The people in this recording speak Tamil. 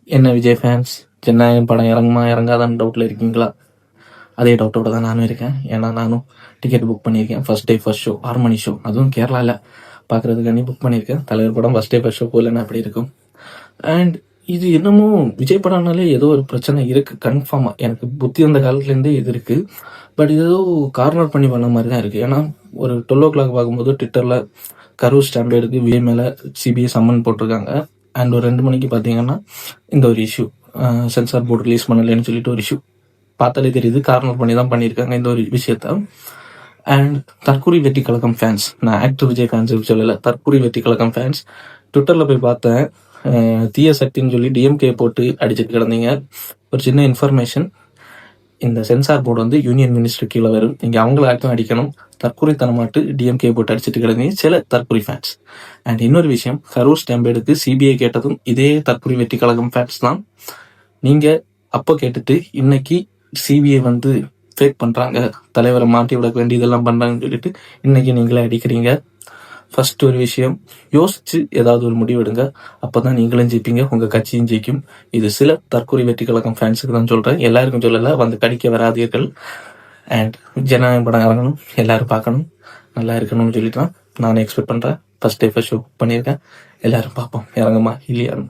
என்ன விஜய் ஃபேன்ஸ், ஜனநாயகன் படம் இறங்குமா இறங்காதான்னு டவுட்டில் இருக்கீங்களா? அதே டவுட்டோட தான் நானும் இருக்கேன். ஏன்னா நானும் டிக்கெட் புக் பண்ணியிருக்கேன். ஃபர்ஸ்ட் டே ஃபர்ஸ்ட் ஷோ 6 மணி ஷோ, அதுவும் கேரளாவில் பார்க்குறதுக்காண்டி புக் பண்ணியிருக்கேன். தலைவர் படம் ஃபர்ஸ்ட் டே ஃபர்ஸ்ட் ஷோ போகலன்னா அப்படி இருக்கும். அண்ட் இது என்னமோ விஜய் படம்னாலே ஏதோ ஒரு பிரச்சனை இருக்குது கன்ஃபார்மாக. எனக்கு புத்தி வந்த காலத்துலேருந்தே இது இருக்குது. பட் இது ஏதோ கார்னர் பண்ணி பண்ண மாதிரி தான் இருக்குது. ஏன்னா ஒரு 12 o'clock பார்க்கும்போது ட்விட்டரில் கரூர் ஸ்டாம்பேடுக்கு விஜய் மேலே சிபிஐ சம்மன் போட்டிருக்காங்க. அண்ட் ஒரு 2 மணிக்கு பார்த்தீங்கன்னா இந்த ஒரு இஷ்யூ, சென்சார் போர்டு ரிலீஸ் பண்ணலைன்னு சொல்லிட்டு ஒரு இஷ்யூ பார்த்தாலே தெரியுது. கார்னர் பண்ணி தான் பண்ணியிருக்காங்க இந்த ஒரு விஷயத்த. அண்ட் தற்கூரி வெற்றி கழகம் ஃபேன்ஸ், நான் ஆக்டர் விஜய் ஃபேன்ஸ் சொல்லலை, தற்கூரி வெற்றி கழகம் ஃபேன்ஸ் ட்விட்டரில் போய் பார்த்தேன். தீய சக்தின்னு சொல்லி டிஎம்கே போட்டு அடிச்சுட்டு கிடந்தீங்க. ஒரு சின்ன இன்ஃபர்மேஷன், இந்த சென்சார் போர்டு வந்து யூனியன் மினிஸ்டர் கீழே வரும். நீங்கள் அவங்கள ஆக்டும் அடிக்கணும். தற்கொலைத்தனமாட்டு டிஎம்கே போட்டு அடிச்சுட்டு கிடந்தீங்க சில தற்கொலை ஃபேன்ஸ். அண்ட் இன்னொரு விஷயம், கரூர் ஸ்டாம்பேடுக்கு சிபிஐ கேட்டதும் இதே தற்கொலை வெற்றி கழகம் ஃபேன்ஸ் தான். நீங்கள் அப்போ கேட்டுட்டு இன்னைக்கு சிபிஐ வந்து ஃபேக் பண்ணுறாங்க, தலைவரை மாட்டி விட வேண்டிய இதெல்லாம் பண்ணுறாங்கன்னு சொல்லிட்டு இன்னைக்கு நீங்களே அடிக்கிறீங்க. ஃபர்ஸ்ட் ஒரு விஷயம், யோசிச்சு ஏதாவது ஒரு முடிவெடுங்க. அப்போதான் நீங்களும் ஜெயிப்பீங்க, உங்கள் கட்சியும் ஜெயிக்கும். இது சில தற்கொலை வெற்றி கழகம் ஃபேன்ஸுக்கு தான் சொல்கிறேன், எல்லாருக்கும் சொல்லலை. வந்து கடிக்க வராதீர்கள். அண்ட் ஜனநாயகம் படம் இறங்கணும், எல்லாரும் பார்க்கணும், நல்லா இருக்கணும்னு சொல்லிட்டு தான் நான் எக்ஸ்பெக்ட் பண்ணுறேன். ஃபர்ஸ்ட் டே ஃபர்ஸ்ட் ஷோ பண்ணியிருக்கேன். எல்லாரும் பார்ப்போம் இறங்குமா இல்லையான்னு.